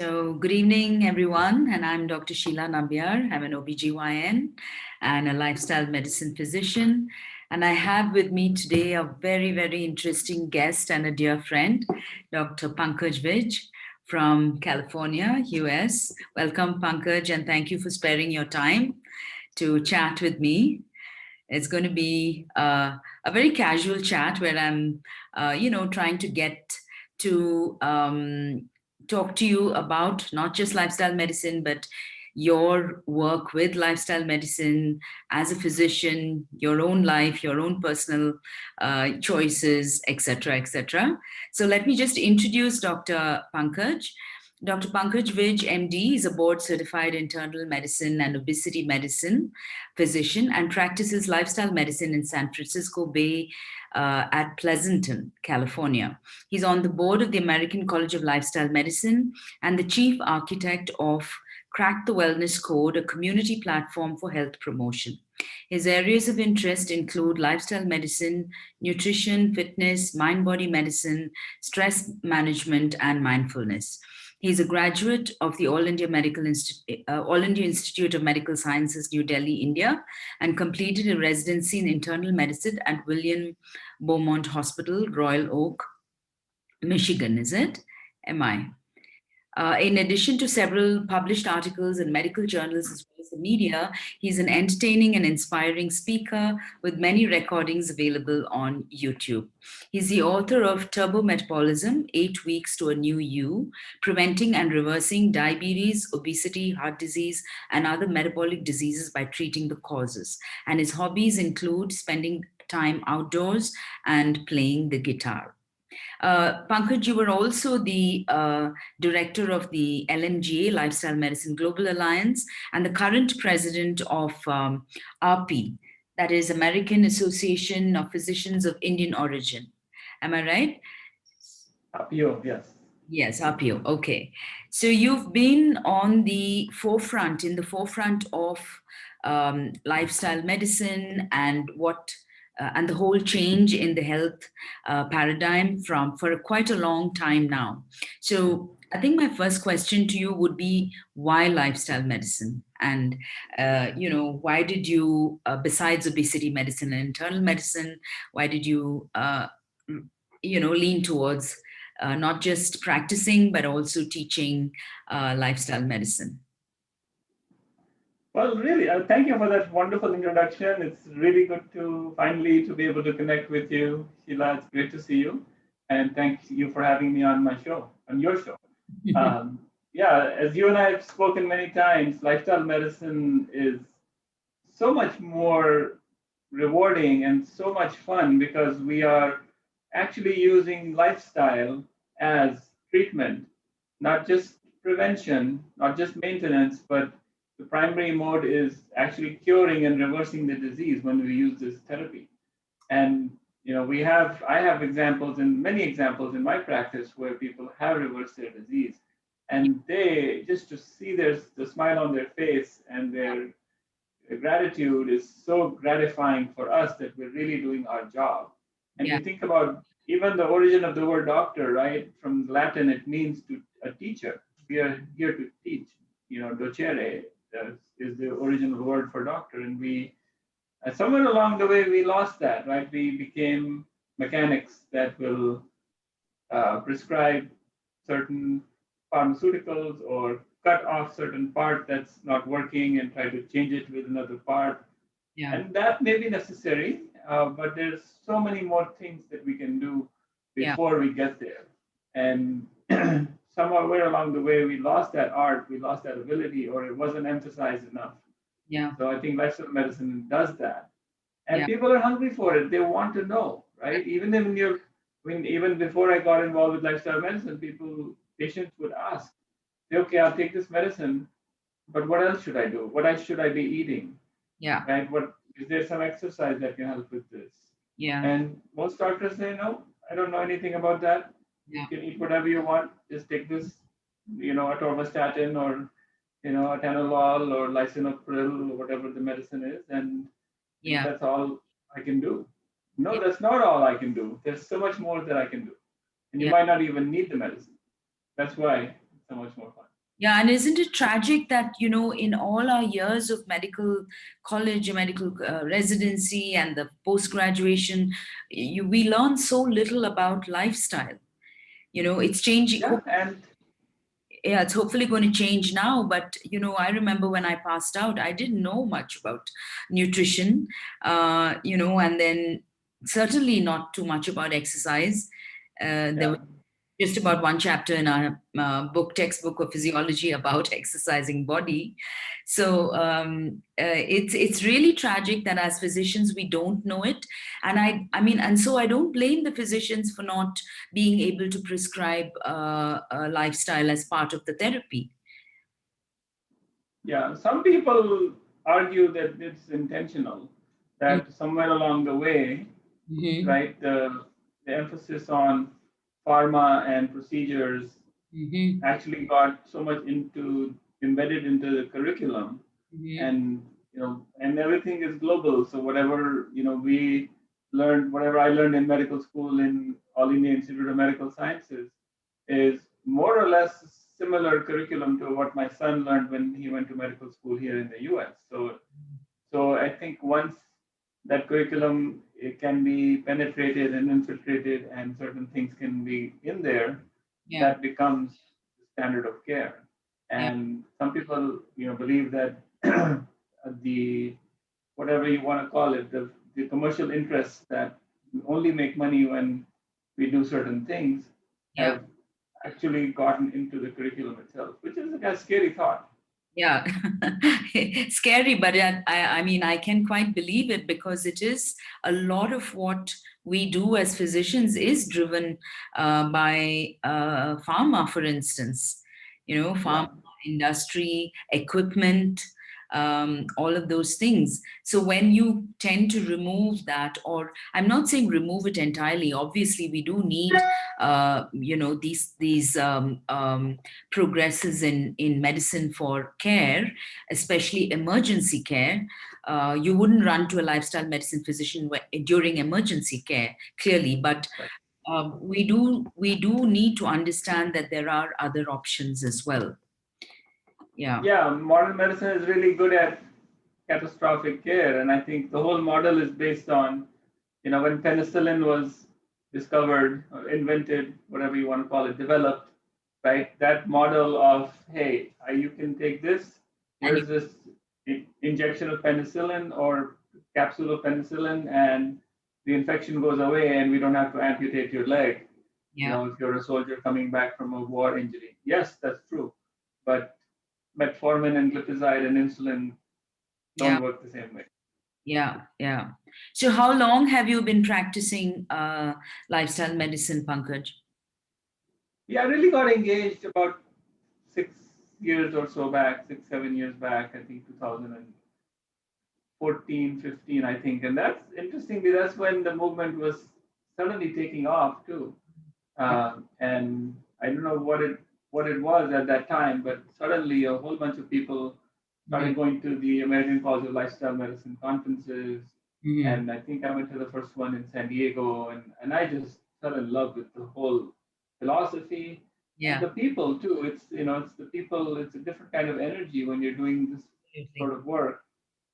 So, good evening, everyone. And I'm Dr. Sheela Nambiar. I'm an OBGYN and a lifestyle medicine physician. And I have with me today a very, very interesting guest and a dear friend, Dr. Pankaj Vij from California, US. Welcome, Pankaj, and thank you for sparing your time to chat with me. It's going to be a very casual chat where I'm, trying to get to talk to you about not just lifestyle medicine, but your work with lifestyle medicine as a physician, your own life, your own personal choices, etc., etc. So let me just introduce Dr. Pankaj. Dr. Pankaj Vij, MD, is a board certified internal medicine and obesity medicine physician and practices lifestyle medicine in San Francisco Bay at Pleasanton, California. He's on the board of the American College of Lifestyle Medicine and the chief architect of Crack the Wellness Code, a community platform for health promotion. His areas of interest include lifestyle medicine, nutrition, fitness, mind-body medicine, stress management, and mindfulness. He's a graduate of the All India Institute of Medical Sciences, New Delhi, India, and completed a residency in internal medicine at William Beaumont Hospital, Royal Oak, Michigan. Is it? Am I? In addition to several published articles in medical journals as well as the media, he's an entertaining and inspiring speaker with many recordings available on YouTube. He's the author of Turbo Metabolism, 8 Weeks to a New You, Preventing and Reversing Diabetes, Obesity, Heart Disease, and other metabolic diseases by treating the causes. And his hobbies include spending time outdoors and playing the guitar. Pankaj, you were also the director of the LMGA, Lifestyle Medicine Global Alliance, and the current president of API, that is American Association of Physicians of Indian Origin. Am I right? APIO, yes. Yes, APIO. Okay. So you've been on the forefront, in the forefront of lifestyle medicine and and the whole change in the health paradigm for quite a long time now. So I think my first question to you would be, why lifestyle medicine? And, why did you, besides obesity medicine and internal medicine, why did you, lean towards not just practicing, but also teaching lifestyle medicine? Well, really, thank you for that wonderful introduction. It's really good to finally to be able to connect with you, Sheila. It's great to see you, and thank you for having me on your show. Um, yeah, as you and I have spoken many times, lifestyle medicine is so much more rewarding and so much fun because we are actually using lifestyle as treatment, not just prevention, not just maintenance, but the primary mode is actually curing and reversing the disease when we use this therapy. And I have many examples in my practice where people have reversed their disease, and they just to see the smile on their face and their gratitude is so gratifying for us that we're really doing our job. And Yeah. you think about even the origin of the word doctor, right? From Latin, it means a teacher. We are here to teach. Docere is the original word for doctor, and we somewhere along the way we lost that, right? We became mechanics that will prescribe certain pharmaceuticals or cut off certain part that's not working and try to change it with another part. Yeah. And that may be necessary, but there's so many more things that we can do before we get there. And somewhere along the way, we lost that art, we lost that ability, or it wasn't emphasized enough. Yeah. So I think lifestyle medicine does that. And Yeah. people are hungry for it. They want to know, right? Even before I got involved with lifestyle medicine, patients would ask, okay, I'll take this medicine, but what else should I do? What else should I be eating? Yeah. Right? What is there some exercise that can help with this? Yeah. And most doctors say, no, I don't know anything about that. Yeah. You can eat whatever you want. Just take this, atorvastatin or atenolol or lisinopril or whatever the medicine is, and Yeah. that's all I can do. No, that's not all I can do. There's so much more that I can do, and you might not even need the medicine. That's why it's so much more fun. Yeah, and isn't it tragic that, in all our years of medical college, medical residency, and the post-graduation, we learn so little about lifestyle. It's changing. Yeah, and Yeah, it's hopefully going to change now. But, I remember when I passed out, I didn't know much about nutrition, and then certainly not too much about exercise. There yeah. was just about one chapter in our textbook of physiology about exercising body. So it's really tragic that as physicians we don't know it, and so I don't blame the physicians for not being able to prescribe a lifestyle as part of the therapy. Yeah, some people argue that it's intentional, that somewhere along the way, Mm-hmm. right, the emphasis on pharma and procedures Mm-hmm. actually got so much embedded into the curriculum, Mm-hmm. and and everything is global. So whatever we learned, whatever I learned in medical school in All India Institute of Medical Sciences, is more or less similar curriculum to what my son learned when he went to medical school here in the US. So I think once that curriculum, it can be penetrated and infiltrated, and certain things can be in there, Yeah. that becomes the standard of care. Yeah. And some people, believe that the whatever you want to call it, the commercial interests that only make money when we do certain things, Yeah. have actually gotten into the curriculum itself, which is a scary thought. Yeah, scary, but I can quite believe it, because it is a lot of what we do as physicians is driven by pharma, for instance, Yeah. pharma industry, equipment, all of those things. So when you tend to remove that, or I'm not saying remove it entirely, obviously we do need, these progresses in medicine for care, especially emergency care. You wouldn't run to a lifestyle medicine physician during emergency care, clearly, but Right. we do need to understand that there are other options as well. Yeah. Yeah, modern medicine is really good at catastrophic care, and I think the whole model is based on, when penicillin was discovered or invented, whatever you want to call it, developed, right? That model of, hey, you can take this, And you, here's this injection of penicillin or capsule of penicillin, and the infection goes away, and we don't have to amputate your leg. yeah. If you're a soldier coming back from a war injury. Yes, that's true. But metformin and glipizide and insulin Yeah. don't work the same way. Yeah. Yeah. So how long have you been practicing lifestyle medicine, Pankaj? Yeah, I really got engaged about 6 years or so back, 6, 7 years back, I think 2014, 15, I think. And that's interesting because that's when the movement was suddenly taking off too. And I don't know what it was at that time, but suddenly a whole bunch of people Mhm. started going to the American College of Lifestyle Medicine conferences. Mhm. And I think I went to the first one in San Diego, and I just fell in love with the whole philosophy and Yeah. the people too. It's the people. It's a different kind of energy when you're doing this Absolutely. sort of work.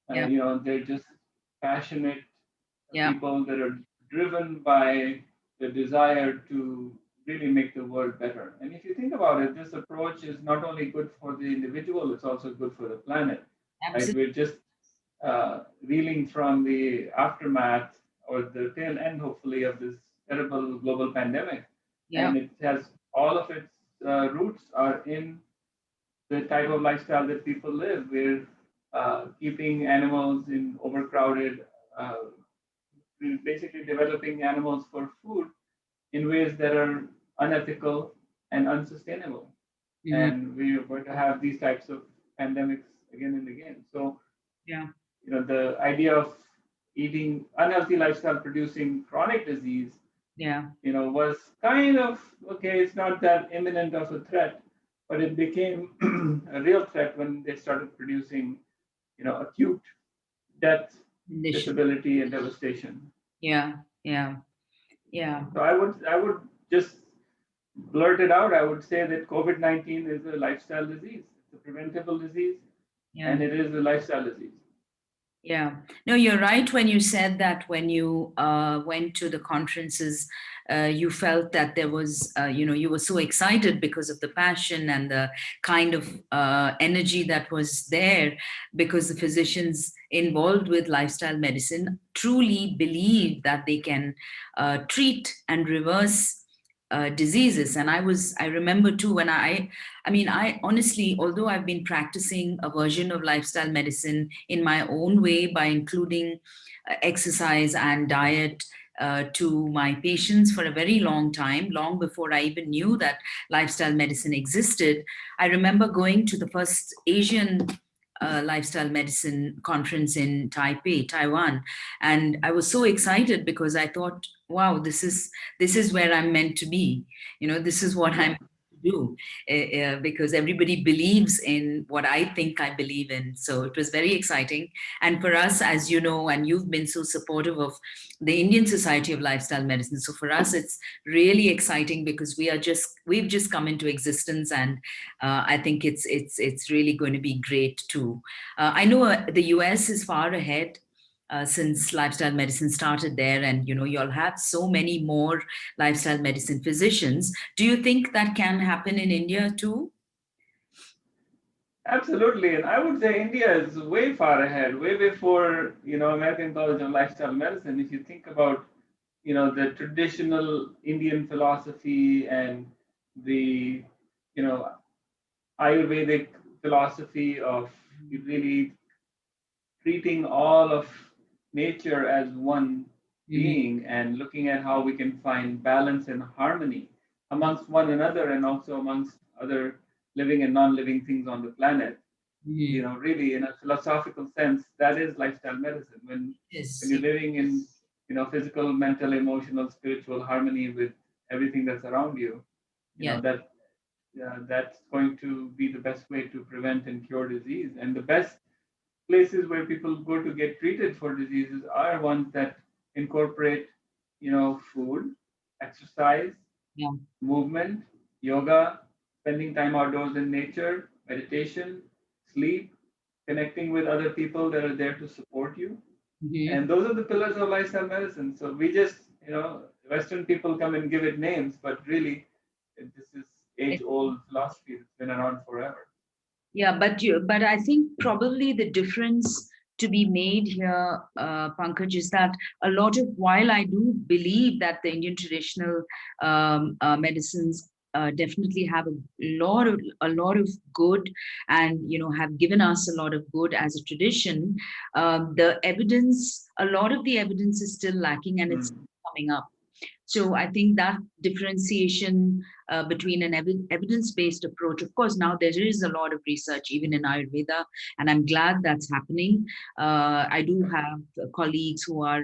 Yeah. They're just passionate Yeah. people that are driven by the desire to really make the world better. And if you think about it, this approach is not only good for the individual, it's also good for the planet. Right? Absolutely. We're just reeling from the aftermath or the tail end, hopefully, of this terrible global pandemic. Yeah. And it has all of its roots are in the type of lifestyle that people live. We're keeping animals in overcrowded, uh, we're basically developing animals for food in ways that are unethical and unsustainable. Mhm. And we are going to have these types of pandemics again and again. So, Yeah. the idea of eating unhealthy lifestyle producing chronic disease, Yeah. was kind of okay, it's not that imminent of a threat, but it became a real threat when they started producing, acute death, Condition. disability, and devastation. Yeah. Yeah. Yeah. So I would just blurted out, I would say that COVID-19 is a lifestyle disease. It's a preventable disease, Yeah. and it is a lifestyle disease. Yeah, no, you're right when you said that when you went to the conferences, you felt that there was, you were so excited because of the passion and the kind of energy that was there, because the physicians involved with lifestyle medicine truly believe that they can treat and reverse diseases. And I remember too when I honestly, although I've been practicing a version of lifestyle medicine in my own way by including exercise and diet to my patients for a very long time, long before I even knew that lifestyle medicine existed. I remember going to the first Asian lifestyle medicine conference in Taipei, Taiwan, and I was so excited because I thought, wow, this is where I'm meant to be. This is what I'm to do, because everybody believes in what I think I believe in. So it was very exciting. And for us, as you know, and you've been so supportive of the Indian Society of Lifestyle Medicine. So for us, it's really exciting because we've just come into existence, and I think it's really going to be great too. I know the US is far ahead. Since lifestyle medicine started there, and you'll have so many more lifestyle medicine physicians. Do you think that can happen in India too? Absolutely, and I would say India is way far ahead, way before American College of Lifestyle Medicine. If you think about the traditional Indian philosophy and the you know Ayurvedic philosophy of really treating all of nature as one Mhm. being and looking at how we can find balance and harmony amongst one another and also amongst other living and non-living things on the planet. Mhm. Really in a philosophical sense, that is lifestyle medicine. When Yes. you're living in physical, mental, emotional, spiritual harmony with everything that's around you, Yes. that that's going to be the best way to prevent and cure disease. And the best places where people go to get treated for diseases are ones that incorporate, food, exercise, Yeah. movement, yoga, spending time outdoors in nature, meditation, sleep, connecting with other people that are there to support you. Mhm. And those are the pillars of lifestyle medicine. So we just, Western people come and give it names, but really, this is age-old philosophy that's been around forever. Yeah, but I think probably the difference to be made here, Pankaj, is that a lot of, while I do believe that the Indian traditional medicines definitely have a lot of good, and have given us a lot of good as a tradition, the evidence, a lot of the evidence is still lacking, and it's Mm. coming up. So I think that differentiation between an evidence-based approach, of course, now there is a lot of research even in Ayurveda, and I'm glad that's happening. I do have colleagues who are,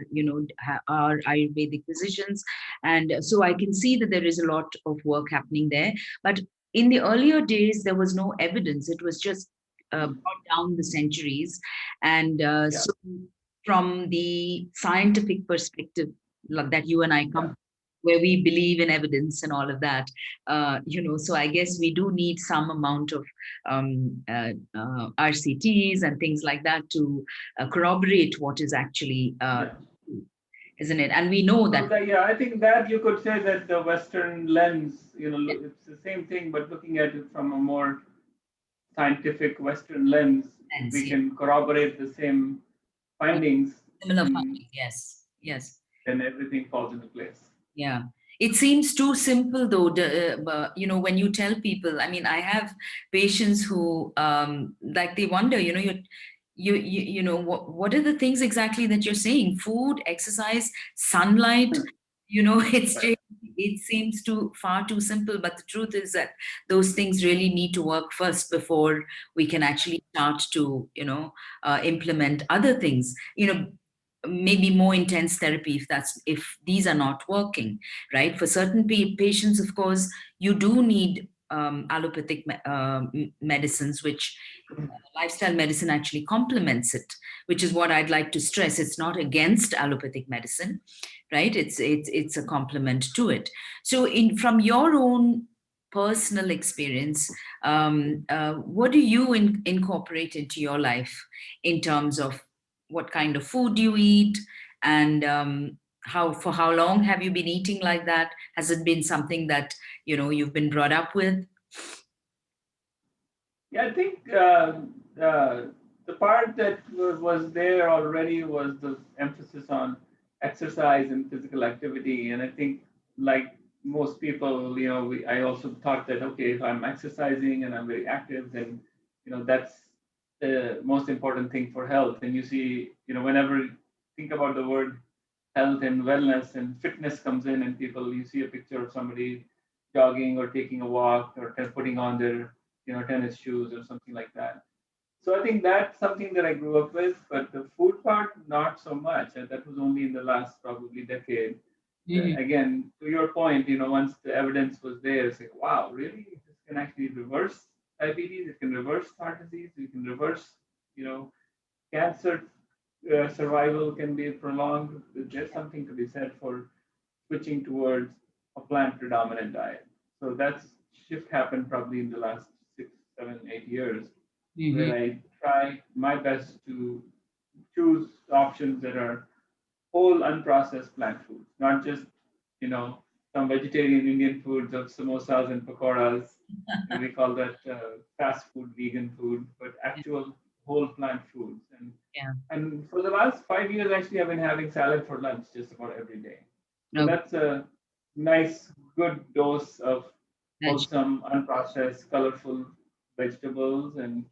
are Ayurvedic physicians, and so I can see that there is a lot of work happening there. But in the earlier days, there was no evidence. It was just Mm. brought down the centuries, and Yeah, so from the scientific perspective, like that you and I come, yeah. where we believe in evidence and all of that. So I guess we do need some amount of RCTs and things like that to corroborate what is actually Yeah. true, isn't it? And we know So that. that, yeah, I think that you could say that the Western lens, it's the same thing, but looking at it from a more scientific Western lens, Sense, we yeah. can corroborate the same findings, Similar and findings, yes, yes. then everything falls into place. Yeah. It seems too simple though, when you tell people, I mean, I have patients who like they wonder, what are the things exactly that you're saying? Food, exercise, sunlight, it's Right. just, it seems too far too simple, but the truth is that those things really need to work first before we can actually start to, implement other things. Maybe more intense therapy if these are not working, right? For certain patients, of course, you do need allopathic medicines, which lifestyle medicine actually complements it, which is what I'd like to stress. It's not against allopathic medicine, right? It's a complement to it. So, from your own personal experience, what do you incorporate into your life in terms of what kind of food you eat, and for how long have you been eating like that? Has it been something that you've been brought up with? Yeah, I think the part that was there already was the emphasis on exercise and physical activity. And I think, like most people, I also thought that, okay, if I'm exercising and I'm very active, then, that's the most important thing for health. And you see, whenever you think about the word health and wellness and fitness comes in, and people, you see a picture of somebody jogging or taking a walk or kind of putting on their tennis shoes or something like that. So I think that's something that I grew up with, but the food part, not so much. And that was only in the last probably decade. Mhm. Again, to your point, once the evidence was there, it's like, wow, really? This can actually reverse diabetes. It can reverse heart disease. You can reverse, you know, cancer survival can be prolonged. There's something to be said for switching towards a plant predominant diet. So that's shift happened probably in the last 6, 7, 8 years, where Mhm. I try my best to choose options that are whole unprocessed plant foods, not just, you know, some vegetarian Indian foods of samosas and pakoras. We call that fast food, vegan food, but actual whole plant foods. Yeah. And for the last 5 years, actually, I've been having salad for lunch just about every day. So Okay. that's a nice, good dose of Veg. wholesome, unprocessed, colorful vegetables, and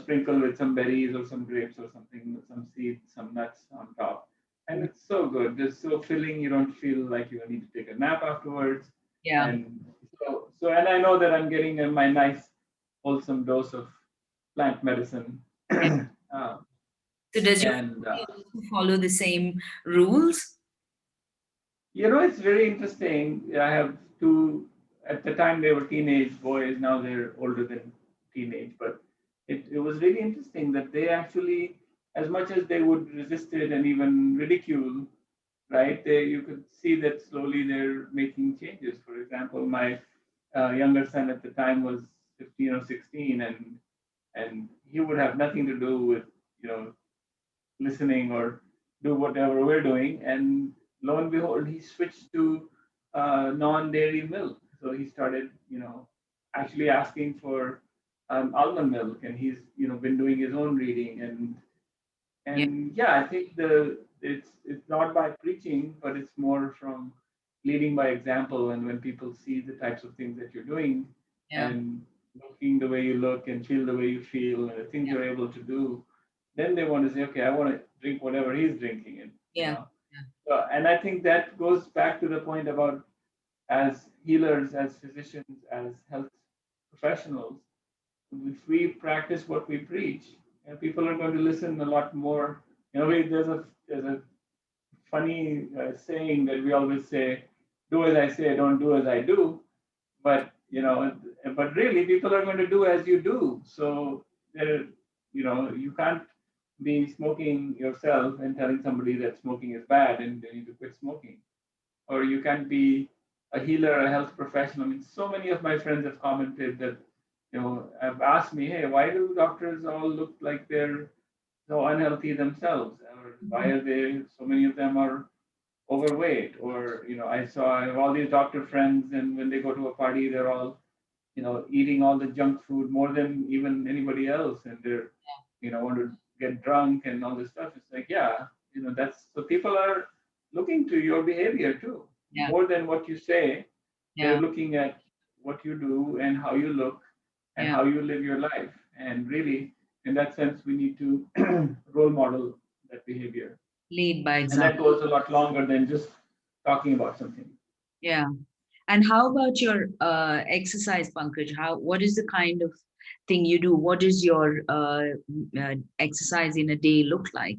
sprinkle with some berries or some grapes or something, some seeds, some nuts on top. And it's so good. It's so filling. You don't feel like you need to take a nap afterwards. Yeah. And and I know that I'm getting my nice, wholesome dose of plant medicine. Yeah. uh, So does your and family also follow the same rules? It's very interesting. I have two, at the time they were teenage boys, now they're older than teenage, but it was really interesting that they actually, as much as they would resist it and even ridicule, right, you could see that slowly they're making changes. For example, my younger son at the time was 15 or 16, and he would have nothing to do with, you know, listening or do whatever we're doing. And lo and behold, he switched to non-dairy milk. So he started, actually asking for almond milk, and he's, been doing his own reading. Yeah. And yeah, I think it's not by preaching, but it's more from leading by example. And when people see the types of things that you're doing, Yeah. and looking the way you look and feel the way you feel, and the things Yeah. you're able to do, then they want to say, okay, I want to drink whatever he's drinking, and Yeah. Yeah. and I think that goes back to the point about, as healers, as physicians, as health professionals, if we practice what we preach, people are going to listen a lot more. There's a funny saying that we always say, "Do as I say, don't do as I do." But but really, people are going to do as you do. So there, you can't be smoking yourself and telling somebody that smoking is bad and they need to quit smoking, or you can't be a healer, a health professional. I mean, so many of my friends have commented that, have asked me, hey, why do doctors all look like they're so unhealthy themselves? Or why are they, so many of them are overweight? Or, I have all these doctor friends, and when they go to a party, they're all, eating all the junk food more than even anybody else. And they're, want to get drunk and all this stuff. It's like, yeah, that's, so people are looking to your behavior too, Yeah. more than what you say. They're Yeah. looking at what you do and how you look and Yeah. how you live your life. And really, in that sense, we need to role model that behavior. Lead by And that example. goes a lot longer than just talking about something. Yeah. And how about your exercise, Pankaj? What is the kind of thing you do? What is your exercise in a day look like?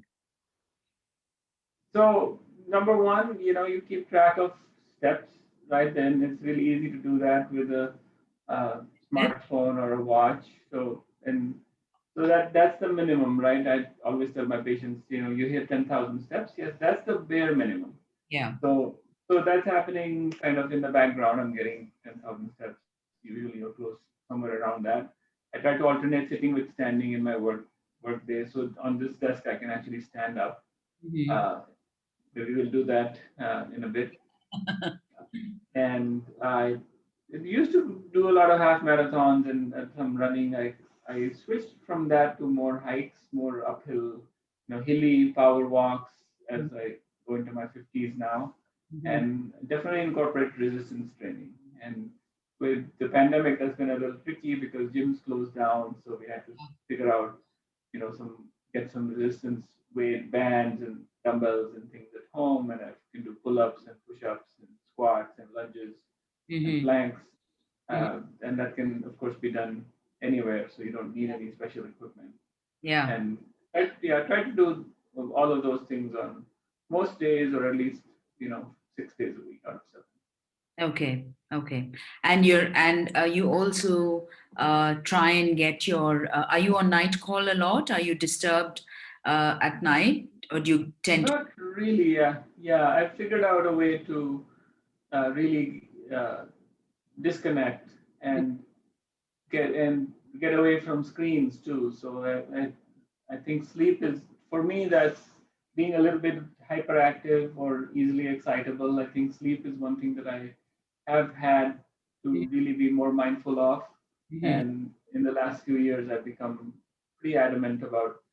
So, number one, you keep track of steps, right? And it's really easy to do that with a smartphone or a watch. So that's the minimum, right? I always tell my patients, you hit 10,000 steps. Yes, that's the bare minimum. Yeah. So that's happening kind of in the background. I'm getting 10,000 steps usually, or close somewhere around that. I try to alternate sitting with standing in my work day. So on this desk, I can actually stand up. Mhm. Uh, Maybe we'll do that in a bit. And I used to do a lot of half marathons and some running. I switched from that to more hikes, more uphill, hilly power walks as I go into my 50s now, Mhm. and definitely incorporate resistance training. And with the pandemic, that's been a little tricky because gyms closed down, so we had to figure out, some get some resistance weight bands and dumbbells and things at home, and I can do pull-ups and push-ups and squats and lunges and Mhm. planks, Mhm. and that can of course be done anywhere, so you don't need any special equipment. Yeah. And I try to do all of those things on most days, or at least 6 days a week out of 7. Okay. Okay. And you also try and get your. Are you on night call a lot? Are you disturbed at night, or do you tend to? Not really. Yeah. I figured out a way to really disconnect and get away from screens too. So I think sleep is, for me, that's being a little bit hyperactive or easily excitable. I think sleep is one thing that I have had to really be more mindful of. Mhm. And in the last few years, I've become pretty adamant about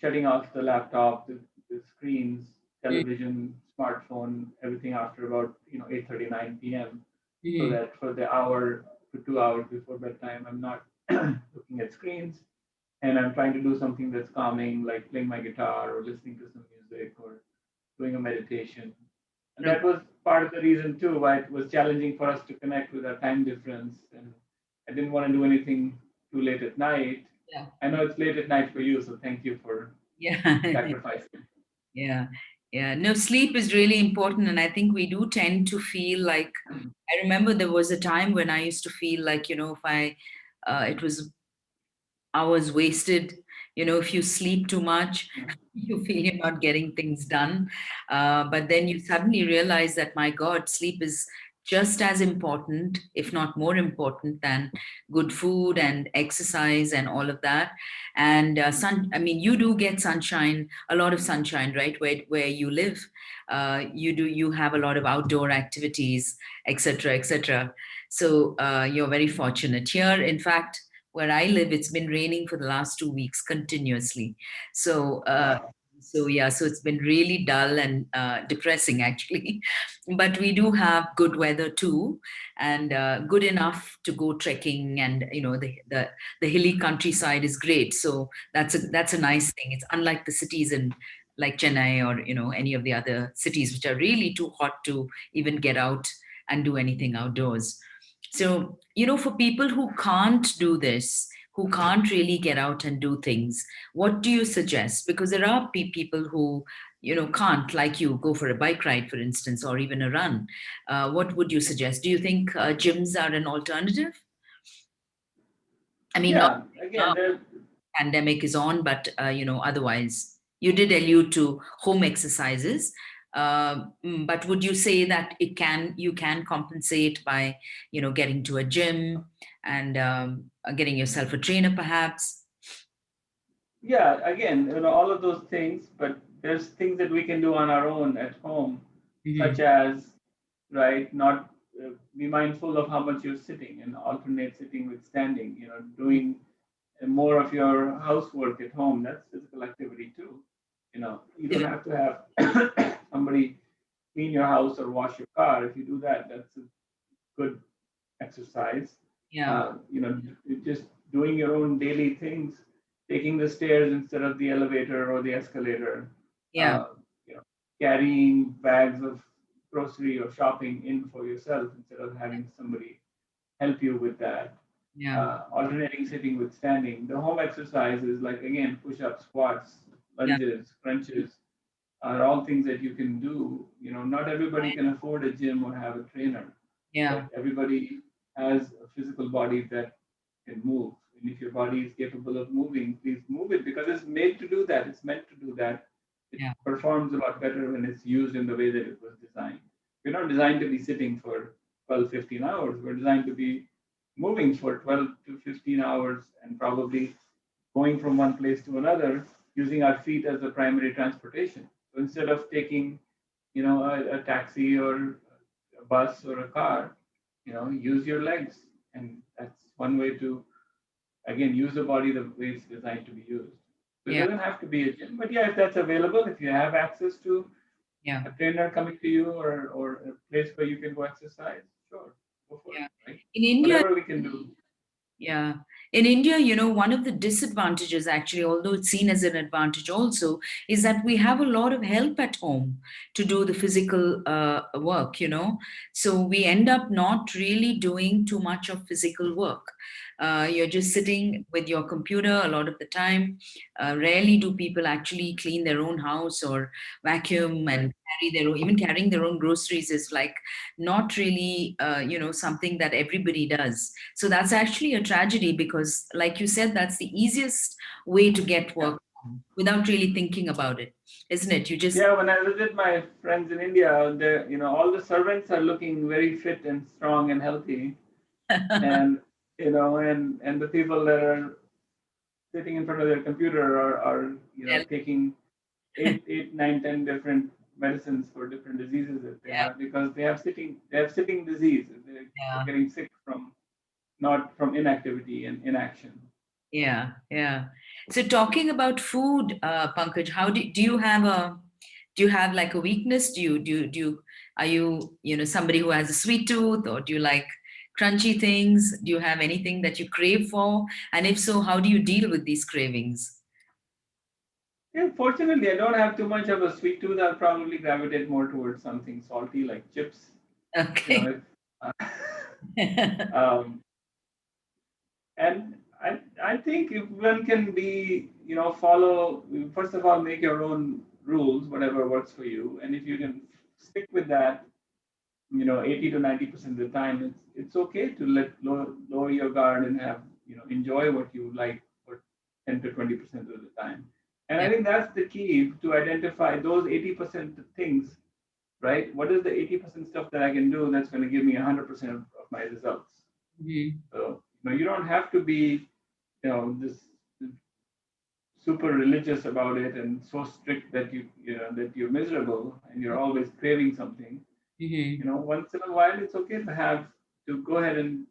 shutting off the laptop, the screens, Mhm. television, smartphone, everything after about 8:39 p.m. So Mhm. that for the hour to 2 hours before bedtime, I'm not looking at screens, and I'm trying to do something that's calming, like playing my guitar or listening to some music or doing a meditation. And Okay. that was part of the reason too why it was challenging for us to connect with our time difference. And I didn't want to do anything too late at night. Yeah. I know it's late at night for you, so thank you for Yeah. sacrificing. Yeah. Yeah. No, sleep is really important. And I think we do tend to feel like, I remember there was a time when I used to feel like, if it was hours wasted. If you sleep too much, you feel you're not getting things done. But then you suddenly realize that, my God, sleep is just as important, if not more important, than good food and exercise and all of that. And I mean, you do get sunshine, a lot of sunshine, right? Where you live, you have a lot of outdoor activities, etc., etc. So you're very fortunate here. In fact, where I live, it's been raining for the last 2 weeks continuously. So, Wow. so yeah, so it's been really dull and depressing actually. But we do have good weather too, and good enough to go trekking. And the hilly countryside is great. So that's a nice thing. It's unlike the cities in like Chennai or any of the other cities which are really too hot to even get out and do anything outdoors. So, for people who can't do this, who can't really get out and do things, what do you suggest? Because there are people who, can't, like you, go for a bike ride, for instance, or even a run. What would you suggest? Do you think gyms are an alternative? I mean, not Yeah. Again, now, there. pandemic is on, but otherwise, you did allude to home exercises. But would you say that you can compensate by getting to a gym and getting yourself a trainer, perhaps? Yeah, again, all of those things, but there's things that we can do on our own at home, such Hmm. as, right, not be mindful of how much you're sitting and alternate sitting with standing, doing more of your housework at home. That's physical activity too. You don't have to have somebody clean your house or wash your car. If you do that, that's a good exercise. Yeah, Just doing your own daily things, taking the stairs instead of the elevator or the escalator, yeah, uh, you know, carrying bags of grocery or shopping in for yourself instead of having somebody help you with that. yeah, Alternating sitting with standing. The home exercises, like again, push-ups, squats, yeah, lunges, crunches, are all things that you can do. Not everybody can afford a gym or have a trainer, yeah, but everybody has a physical body that can move. And if your body is capable of moving, please move it because it's made to do that. It's meant to do that. It Yeah. performs a lot better when it's used in the way that it was designed. We're not designed to be sitting for 12, 15 hours. We're designed to be moving for 12 to 15 hours and probably going from one place to another using our feet as the primary transportation. So instead of taking, a taxi or a bus or a car, use your legs. And that's one way to, again, use the body the way it's designed to be used. So it Yeah. doesn't have to be a gym, but yeah, if that's available, if you have access to Yeah. a trainer coming to you or a place where you can go exercise, sure, go for it, Yeah. right? In India, Whatever we can do. yeah. In India, one of the disadvantages, actually, although it's seen as an advantage also, is that we have a lot of help at home to do the physical work. So we end up not really doing too much of physical work. You're just sitting with your computer a lot of the time. Rarely do people actually clean their own house or vacuum Right. and even carrying their own groceries is like not really, something that everybody does. So that's actually a tragedy because, like you said, that's the easiest way to get Yeah. work done without really thinking about it, isn't it? You just, Yeah, when I visit my friends in India, all the servants are looking very fit and strong and healthy, and and the people that are sitting in front of their computer are taking eight, nine, 10 different medicines for different diseases that they yeah, have because they have sitting disease. They're yeah, getting sick from not from inactivity and inaction. yeah, yeah. So talking about food, Pankaj, how do you have like a weakness? Are you, somebody who has a sweet tooth, or do you like crunchy things? Do you have anything that you crave for? And if so, how do you deal with these cravings? Yeah, fortunately, I don't have too much of a sweet tooth. I'll probably gravitate more towards something salty like chips. You know, Okay. if, um, and I think if one can be, follow, first of all, make your own rules, whatever works for you. And if you can stick with that, 80 to 90% of the time, it's okay to lower your guard and have, enjoy what you like for 10 to 20% of the time. And I Yeah. think that's the key to identify those 80% things, right? What is the 80% stuff that I can do that's going to give me 100% of my results? Mhm. So, you don't have to be, this super religious about it and so strict that that you're miserable and you're always craving something. Mhm. Once in a while, it's okay to go ahead and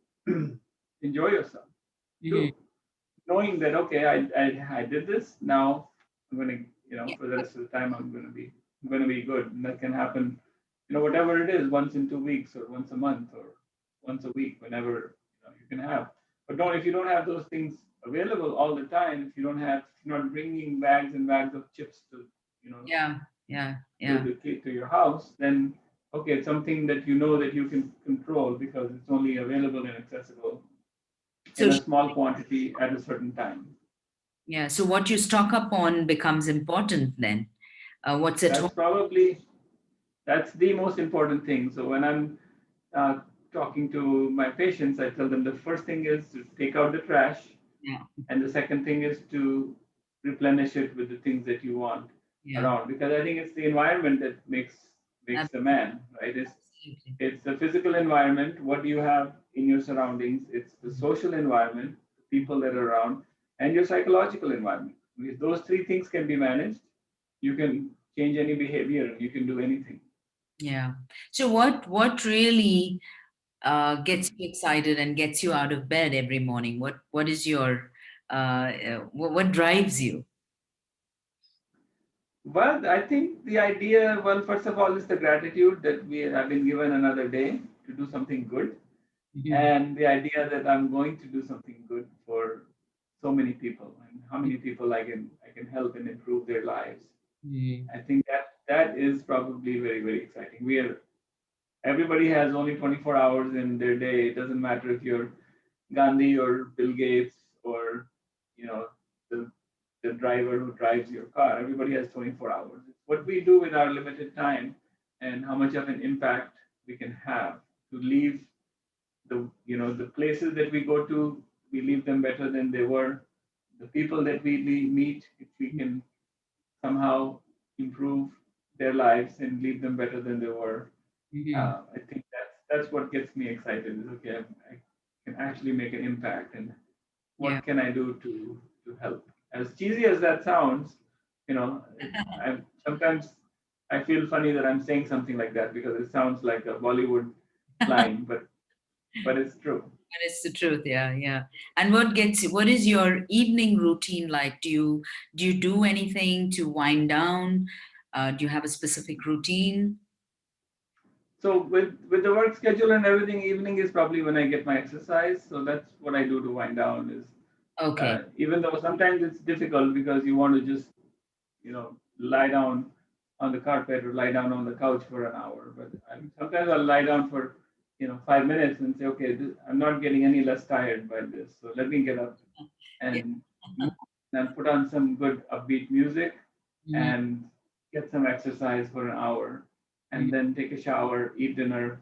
enjoy yourself Mhm. too, knowing that okay, I did this. Now I'm gonna, Yeah. for the rest of the time, I'm gonna be good, and that can happen, whatever it is, once in 2 weeks or once a month or once a week, whenever you can have. But don't if you don't have those things available all the time, if you're not bringing bags and bags of chips to you know Yeah. Yeah. to Yeah. to your house, then okay, it's something that you know that you can control because it's only available and accessible in So a small quantity at a certain time. yeah. So what you stock up on becomes important then. What's at home? That's probably that's the most important thing. So when I'm uh, talking to my patients, I tell them the first thing is to take out the trash, Yeah. and the second thing is to replenish it with the things that you want Yeah. around. Because I think it's the environment that makes the man, right? Absolutely. It's the physical environment. What do you have in your surroundings? It's the social environment, the people that are around, and your psychological environment. If those three things can be managed, you can change any behavior. You can do anything. Yeah. So what really gets you excited and gets you out of bed every morning? What is your what drives you? Well, I think the idea, well, first of all, is the gratitude that we have been given another day to do something good, Mhm. and the idea that I'm going to do something good for so many people, and how many people I can help and improve their lives. Mhm. I think that is probably very, very exciting. Everybody has only 24 hours in their day. It doesn't matter if you're Gandhi or Bill Gates or you know the the driver who drives your car. Everybody has 24 hours. It's what we do with our limited time and how much of an impact we can have to leave the places that we go to we leave them better than they were. The people that we meet, if we can somehow improve their lives and leave them better than they were, Mm-hmm. I think that's what gets me excited. Is okay, I can actually make an impact, and Yeah. what can I do to help? As cheesy as that sounds, I sometimes I feel funny that I'm saying something like that because it sounds like a Bollywood line, but it's true. But it's the truth, yeah, yeah. And what is your evening routine like? Do you do anything to wind down? Do you have a specific routine? So with the work schedule and everything, evening is probably when I get my exercise. So that's what I do to wind down. Is Okay. even though sometimes it's difficult because you want to just lie down on the carpet or lie down on the couch for an hour. But sometimes I'll lie down for 5 minutes and say, okay, I'm not getting any less tired by this. So let me get up Yeah. and move and put on some good upbeat music Mhm, and get some exercise for an hour mhm, and then take a shower, eat dinner,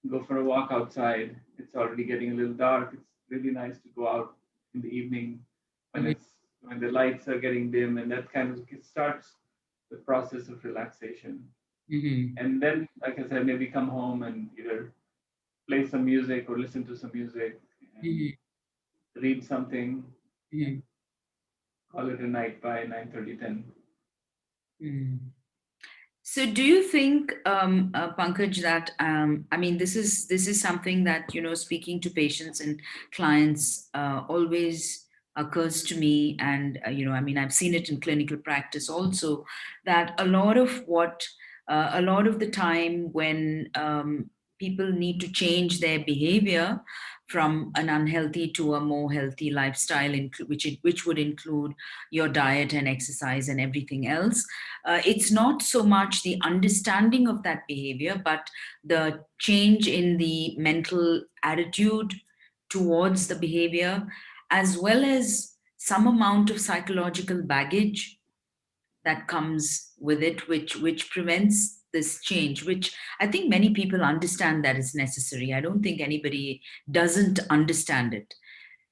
go for a walk outside. It's already getting a little dark. It's really nice to go out in the evening when mhm, when the lights are getting dim, and that kind of starts the process of relaxation. mhm, And then, like I said, maybe come home and either play some music or listen to some music and mhm, read something and mhm, call it a night by 9:30, 10. mhm. So, do you think, Pankaj, that I mean, this is something that speaking to patients and clients always occurs to me, and I mean, I've seen it in clinical practice also, that a lot of the time when people need to change their behavior from an unhealthy to a more healthy lifestyle, which would include your diet and exercise and everything else. It's not so much the understanding of that behavior, but the change in the mental attitude towards the behavior, as well as some amount of psychological baggage that comes with it, which prevents this change, which I think many people understand that is necessary. I don't think anybody doesn't understand it,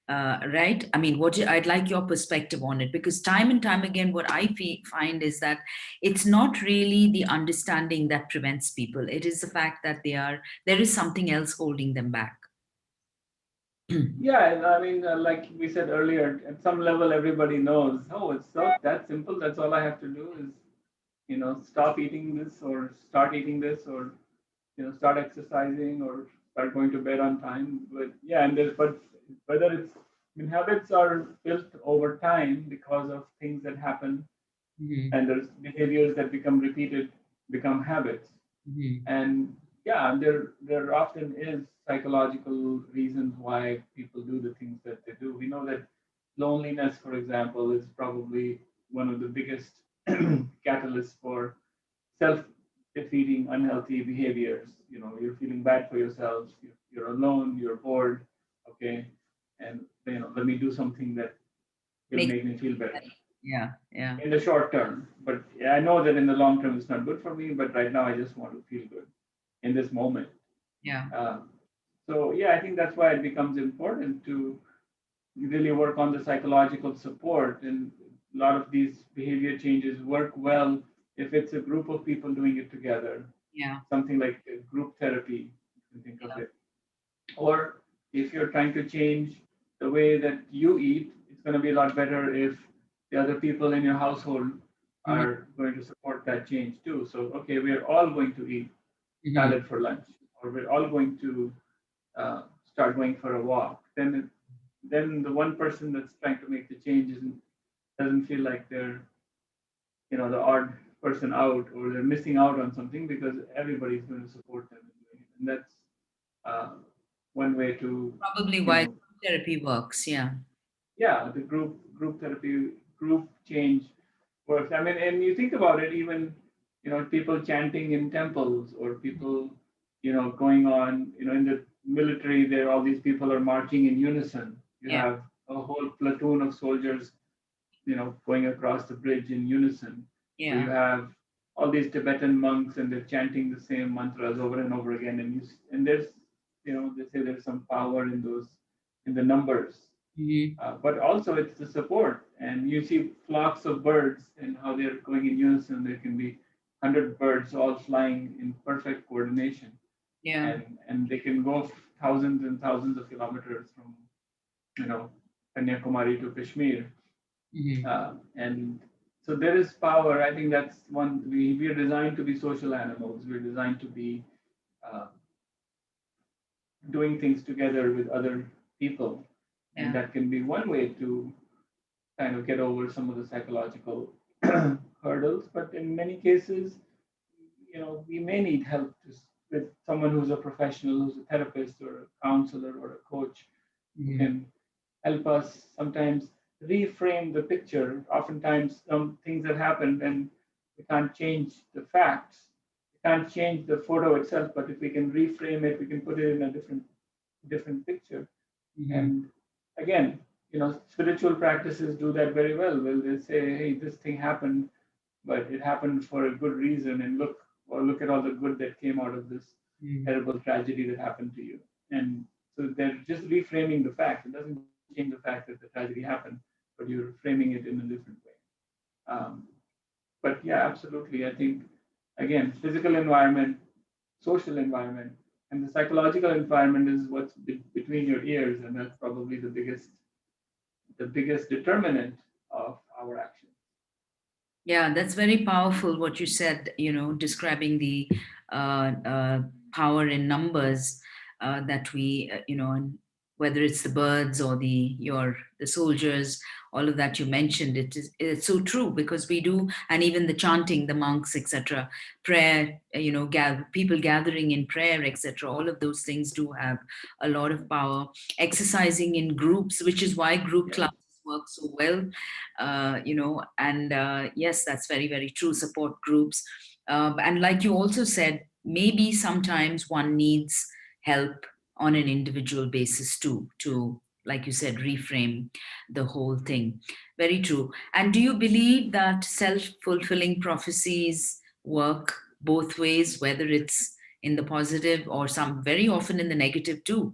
right? I mean, I'd like your perspective on it, because time and time again, what I find is that it's not really the understanding that prevents people. It is the fact that there is something else holding them back. Yeah, and I mean, like we said earlier, at some level, everybody knows. Oh, it's so that simple. That's all I have to do is, stop eating this or start eating this or start exercising or start going to bed on time. But yeah, and but whether I mean, habits are built over time because of things that happen, Mhm, and there's behaviors that become repeated, become habits. mhm, And yeah, there often is psychological reasons why people do the things that they do. We know that loneliness, for example, is probably one of the biggest catalysts for self-defeating unhealthy behaviors. You're feeling bad for yourselves, you're alone, you're bored, okay, and let me do something that will Make make me feel better Yeah, yeah, in the short term. But yeah, I know that in the long term it's not good for me. But right now I just want to feel good in this moment. yeah, Um, so yeah, I think that's why it becomes important to really work on the psychological support. And a lot of these behavior changes work well if it's a group of people doing it together, yeah, something like group therapy, you can think of yeah. it. Or if you're trying to change the way that you eat, it's going to be a lot better if the other people in your household Mhm, are going to support that change too. So, okay, we're all going to eat mhm. salad for lunch, or we're all going to start going for a walk. Then the one person that's trying to make the change doesn't feel like they're the odd person out, or they're missing out on something because everybody's going to support them in doing it. And that's uh, one way to Probably you why know therapy works. Yeah, yeah, the group therapy, group change works. I mean, and you think about it, even people chanting in temples, or people going on in the military, there all these people are marching in unison. You yeah, have a whole platoon of soldiers going across the bridge in unison, or you yeah. have all these Tibetan monks and they're chanting the same mantras over and over again, and there's they say there's some power in the numbers. But also it's the support. And you see flocks of birds and how they're going in unison. There can be 100 birds all flying in perfect coordination, Yeah. and they can go thousands and thousands of kilometers from, you know, Kanyakumari to Kashmir. And so there is power. I think that's one. We are designed to be social animals. We're designed to be uh, doing things together with other people, and Yeah. that can be one way to kind of get over some of the psychological hurdles. But in many cases, you know, we may need help with someone who's a professional, who's a therapist or a counselor or a coach, who can help us sometimes reframe the picture. Oftentimes, some things have happened and we can't change the facts. We can't change the photo itself, but if we can reframe it, we can put it in a different picture. And again, you know, spiritual practices do that very well. Well, they say, hey, this thing happened, but it happened for a good reason, and look at all the good that came out of this terrible tragedy that happened to you. And so they're just reframing the fact. It doesn't change the fact that the tragedy happened, but you're framing it in a different way. But yeah, absolutely. I think again, physical environment, social environment, and the psychological environment is what's between your ears, and that's probably the biggest determinant of our actions. Yeah, that's very powerful what you said, describing the power in numbers that we, and whether it's the birds or the soldiers, all of that you mentioned, it's so true because we do, and even the chanting, the monks, etc., prayer, people gathering in prayer, etc., all of those things do have a lot of power. Exercising in groups, which is why group Yes. classes work so well, and yes, that's very, very true. Support groups. And like you also said, maybe sometimes one needs help on an individual basis too, to, like you said, reframe the whole thing. Very true. And do you believe that self-fulfilling prophecies work both ways, whether it's in the positive or some very often in the negative too?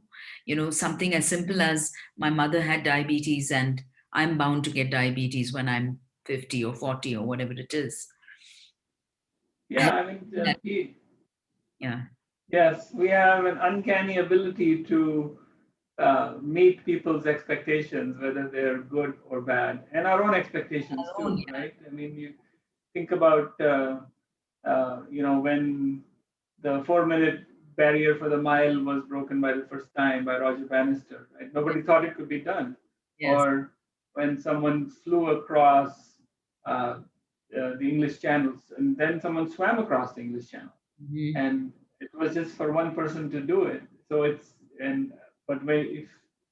Something as simple as my mother had diabetes and I'm bound to get diabetes when I'm 50 or 40 or whatever it is. Yeah, I mean, Yeah. yes, we have an uncanny ability to meet people's expectations, whether they're good or bad, and our own expectations Oh, too, right? I mean, you think about, when the 4 minute barrier for the mile was broken by the first time by Roger Bannister, right? Nobody thought it could be done. yes. Or when someone flew across uh, the English channels, and then someone swam across the English channel, Mhm. and it was just for one person to do it. So it's and but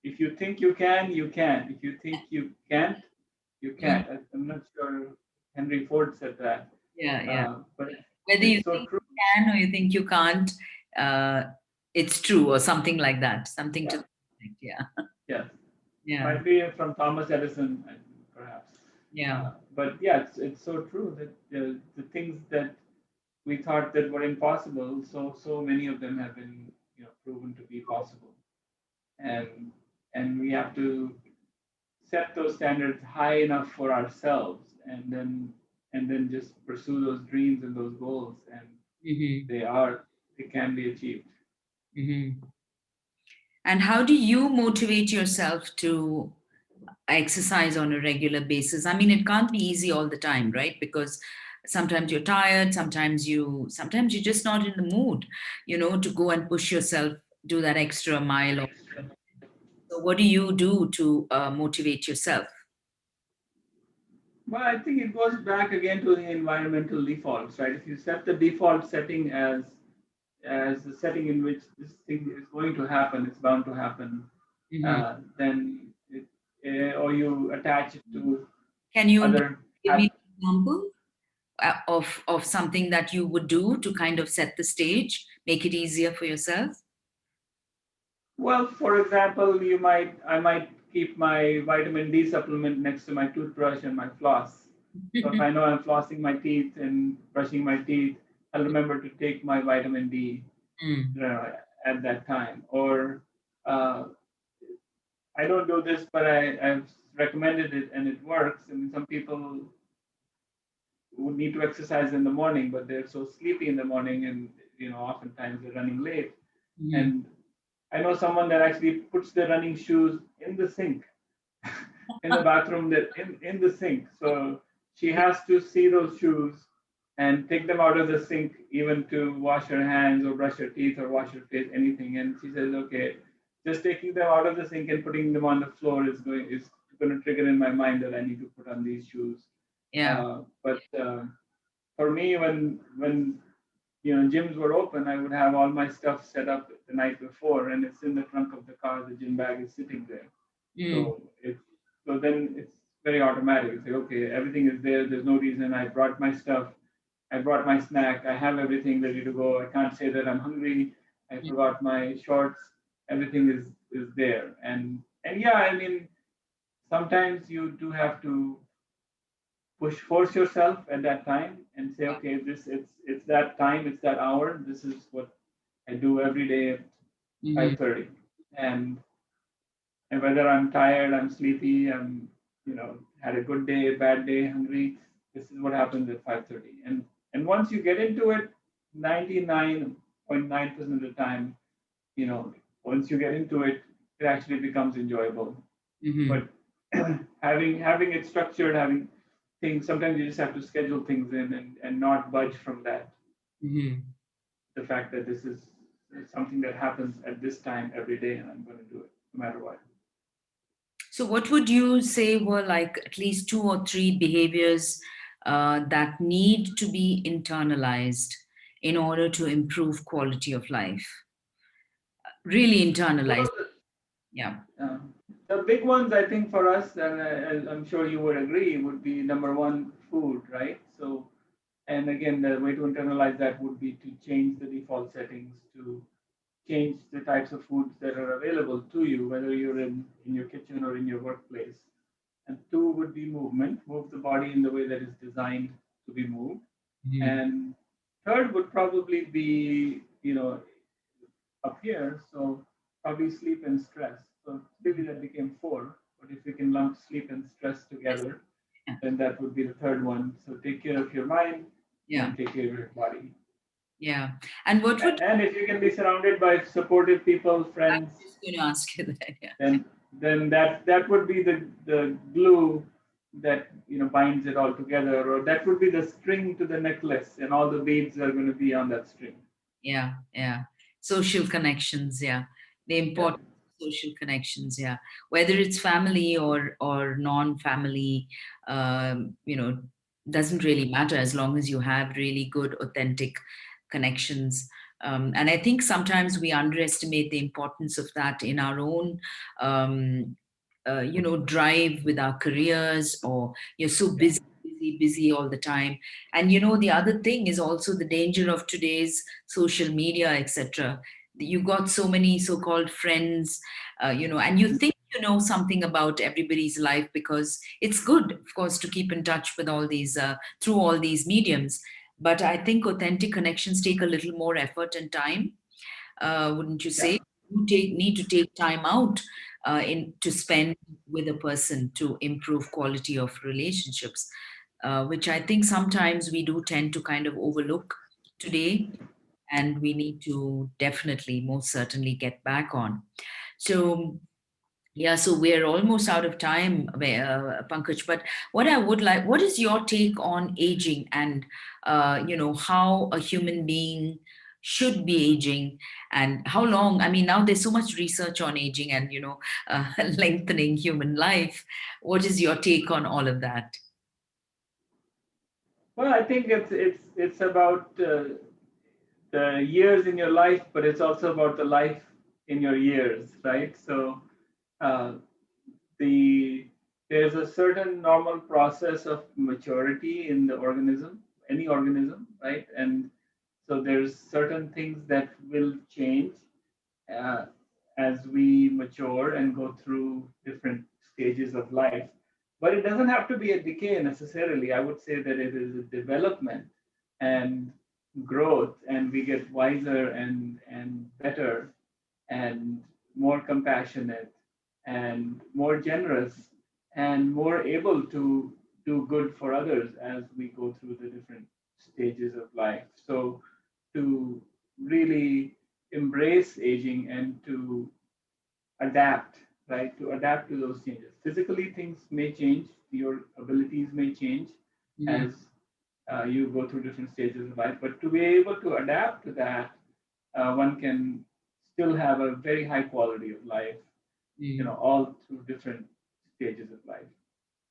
if you think you can, you can. If you think you can't, you Mhm. can't. I'm not sure Henry Ford said that, Yeah, yeah. but Whether you it's so think true. you can or you think you can't, uh, it's true or something like that. Something to Yeah. that effect. Yeah. Yes. Yeah. Might be from Thomas Edison, perhaps. Yeah. But yeah, it's so true that the things that we thought that were impossible, so many of them have been, proven to be possible. And we have to set those standards high enough for ourselves, and then just pursue those dreams and those goals, and Hmm. they can be achieved. Hmm. And how do you motivate yourself to exercise on a regular basis? I mean, it can't be easy all the time, right? Because sometimes you're tired, sometimes you're just not in the mood, to go and push yourself, do that extra mile. So what do you do to motivate yourself? Well, I think it goes back again to the environmental defaults, right? If you set the default setting as the setting in which this thing is going to happen, it's bound to happen, Hmm. or you attach it to Can you other give me habits. an example of something that you would do to kind of set the stage, make it easier for yourself? Well, for example, I might keep my vitamin D supplement next to my toothbrush and my floss. So if I know I'm flossing my teeth and brushing my teeth, I'll remember to take my vitamin D Mm. at that time. Or uh, I don't do this, but I've recommended it and it works. I mean, some people would need to exercise in the morning, but they're so sleepy in the morning, and oftentimes they're running late. Mm. And I know someone that actually puts their running shoes in the sink, in the bathroom, that in the sink. So she has to see those shoes and take them out of the sink, even to wash her hands or brush her teeth or wash her face, anything. And she says, okay, just taking them out of the sink and putting them on the floor is going to trigger in my mind that I need to put on these shoes. Yeah. But for me, when gyms were open, I would have all my stuff set up the night before, and it's in the trunk of the car. The gym bag is sitting there. Mm. So then it's very automatic. It's like, okay, everything is there. There's no reason. I brought my stuff. I brought my snack. I have everything ready to go. I can't say that I'm hungry. I Yeah. forgot my shorts. Everything is there. And yeah, I mean, sometimes you do have to force yourself at that time and say, okay, it's that time, it's that hour. This is what I do every day at Mhm. 5:30. And and whether I'm tired, I'm sleepy, had a good day, bad day, hungry, this is what happens at 5:30. And once you get into it, 99.9% of the time, once you get into it, it actually becomes enjoyable. Mhm. But having it structured, having things, sometimes you just have to schedule things in and not budge from that. Mhm. The fact that this is something that happens at this time every day, and I'm going to do it no matter what. So, what would you say were like at least two or three behaviors that need to be internalized in order to improve quality of life? Really Well, internalized. Yeah. uh, the big ones, I think, for us, and I'm sure you would agree, would be number one, food, right? So, and again, the way to internalize that would be to change the default settings, to change the types of foods that are available to you, whether you're in your kitchen or in your workplace. And two would be movement, move the body in the way that is designed to be moved. Mhm. And third would probably be, up here. So probably sleep and stress. So maybe that became four. But if we can lump sleep and stress Yes. together, Yeah. then that would be the third one. So take care of your mind Yeah. and take care of your body. Yeah. And what would And if you can be surrounded by supportive people, I friends, was just going to ask you that? Yeah. then that would be the glue that binds it all together, or that would be the string to the necklace, and all the beads are going to be on that string. Yeah. Yeah. Social connections. Yeah. The Yeah. importance of social connections. Yeah. Whether it's family or non-family, doesn't really matter as long as you have really good, authentic connections. And I think sometimes we underestimate the importance of that in our own um, drive with our careers, or you're so Yeah. busy, busy, busy all the time. And the other thing is also the danger of today's social media, etc. You got so many so-called friends, and you think you know something about everybody's life because it's good, of course, to keep in touch with all these through all these mediums. But I think authentic connections take a little more effort and time, wouldn't you Yeah. say? You need to take time out in to spend with a person to improve quality of relationships, which I think sometimes we do tend to kind of overlook today, and we need to definitely, most certainly, get back on. So yeah, so we're almost out of time, Pankaj. But what I would like, what is your take on aging and, how a human being should be aging and how long? I mean, now there's so much research on aging and, lengthening human life. What is your take on all of that? Well, I think it's about the years in your life, but it's also about the life in your years, right? So uh, the there's a certain normal process of maturity in the organism, any organism, right? And so there's certain things that will change uh, as we mature and go through different stages of life. But it doesn't have to be a decay necessarily. I would say that it is a development and growth, and we get wiser and better and more compassionate and more generous and more able to do good for others as we go through the different stages of life. So to really embrace aging and to adapt, right? To adapt to those changes. Physically, things may change, your abilities may change as you go through different stages of life, but to be able to adapt to that, one can still have a very high quality of life, all through different stages of life.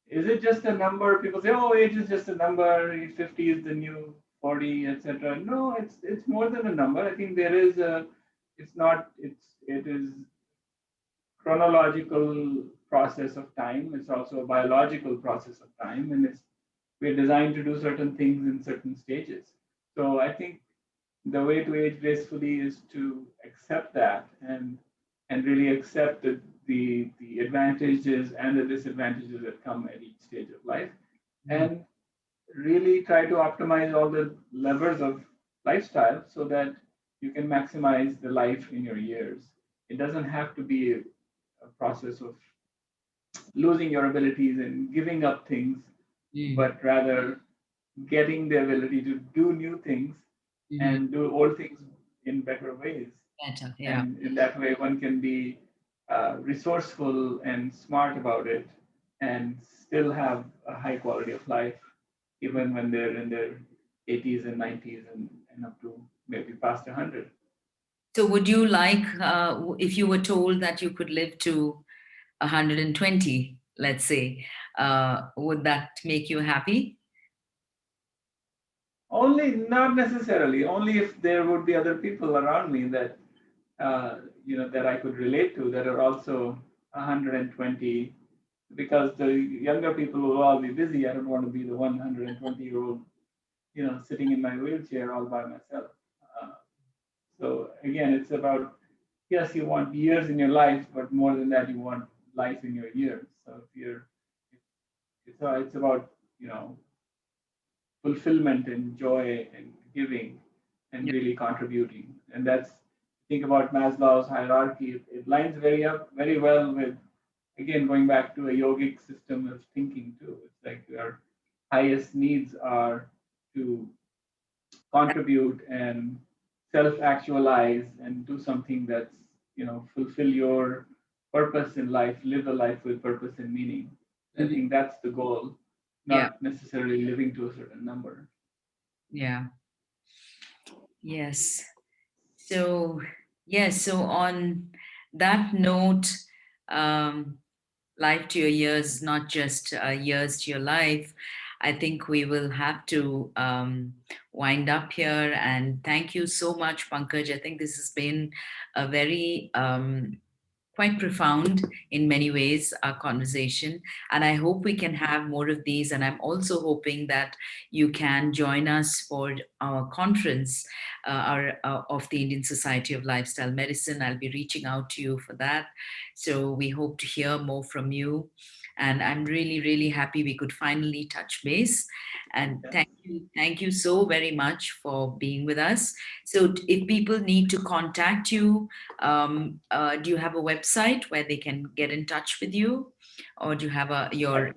Is it just a number? People say, "Oh, age is just a number. 50 is the new 40, etc." No, it's more than a number. I think there is a. It's not. It is chronological process of time. It's also a biological process of time, and we're designed to do certain things in certain stages. So I think the way to age gracefully is to accept that and really accept the advantages and the disadvantages that come at each stage of life, and really try to optimize all the levers of lifestyle so that you can maximize the life in your years. It doesn't have to be a process of losing your abilities and giving up things, but rather getting the ability to do new things and do old things in better ways. Better, yeah. And in that way, one can be resourceful and smart about it and still have a high quality of life, even when they're in their 80s and 90s and up to maybe past 100. So would you like, if you were told that you could live to 120, let's say, would that make you happy? Only, not necessarily, only if there would be other people around me that that I could relate to that are also 120, because the younger people will all be busy. I don't want to be the 120-year-old, sitting in my wheelchair all by myself. Uh, so again, it's about, yes, you want years in your life, but more than that, you want life in your years. So if you're, it's about fulfillment and joy and giving and Yeah. really contributing. And that's, think about Maslow's hierarchy. It lines very well with, again, going back to a yogic system of thinking too. It's like our highest needs are to contribute and self-actualize and do something that's, fulfill your purpose in life, live a life with purpose and meaning. I think that's the goal, Yeah. not necessarily living to a certain number. Yeah. Yes. So, yes. So on that note, um, life to your years, not just years to your life. I think we will have to wind up here. And thank you so much, Pankaj. I think this has been a very quite profound in many ways, our conversation. And I hope we can have more of these. And I'm also hoping that you can join us for our conference of the Indian Society of Lifestyle Medicine. I'll be reaching out to you for that. So we hope to hear more from you. And I'm really, really happy we could finally touch base. And Yeah. thank you so very much for being with us. So if people need to contact you, do you have a website where they can get in touch with you, or do you have your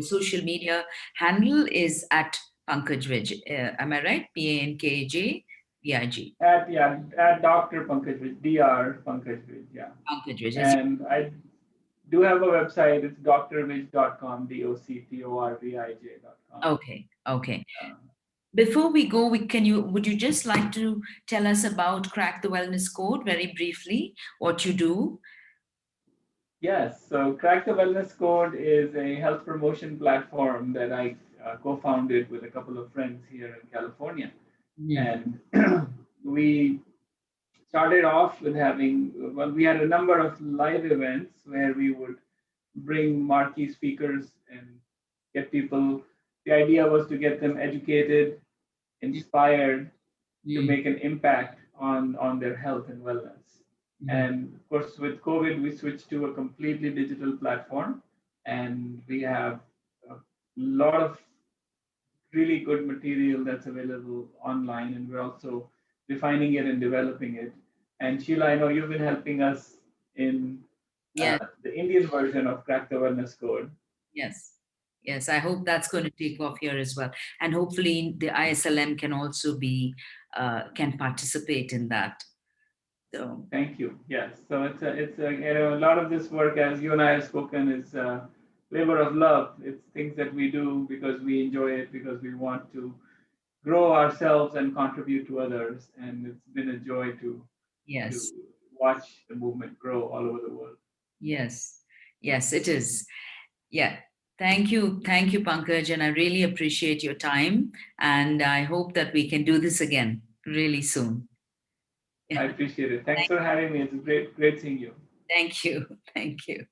social media handle is at Pankaj Vij? Am I right? PANKAJ VIG. At Dr. Pankaj Vij, Dr. Pankaj Vij, yeah. Pankaj Vij. And I do have a website. It's drvij.com, doctorvij.com. Okay. Okay. Uh, Before we go, would you just like to tell us about Crack the Wellness Code very briefly? What you do? yes, so Crack the Wellness Code is a health promotion platform that I co-founded with a couple of friends here in California. And we started off with we had a number of live events where we would bring marquee speakers and get people. The idea was to get them educated, inspired, to make an impact on their health and wellness. And of course, with COVID, we switched to a completely digital platform, and we have a lot of really good material that's available online, and we're also refining it and developing it. And Sheila, I know you've been helping us in Yes. the Indian version of Crack the Wellness Code. Yes. Yes. I hope that's going to take off here as well. And hopefully the ISLM can also can participate in that. So, Thank you. Yes. So it's a a lot of this work, as you and I have spoken, is labor of love. It's things that we do because we enjoy it, because we want to grow ourselves and contribute to others. And it's been a joy to yes. watch the movement grow all over the world. Yes. Yes, it is. Yeah. Thank you. Thank you, Pankaj. And I really appreciate your time. And I hope that we can do this again really soon. I appreciate it. Thanks for having me. It's great seeing you. Thank you. Thank you.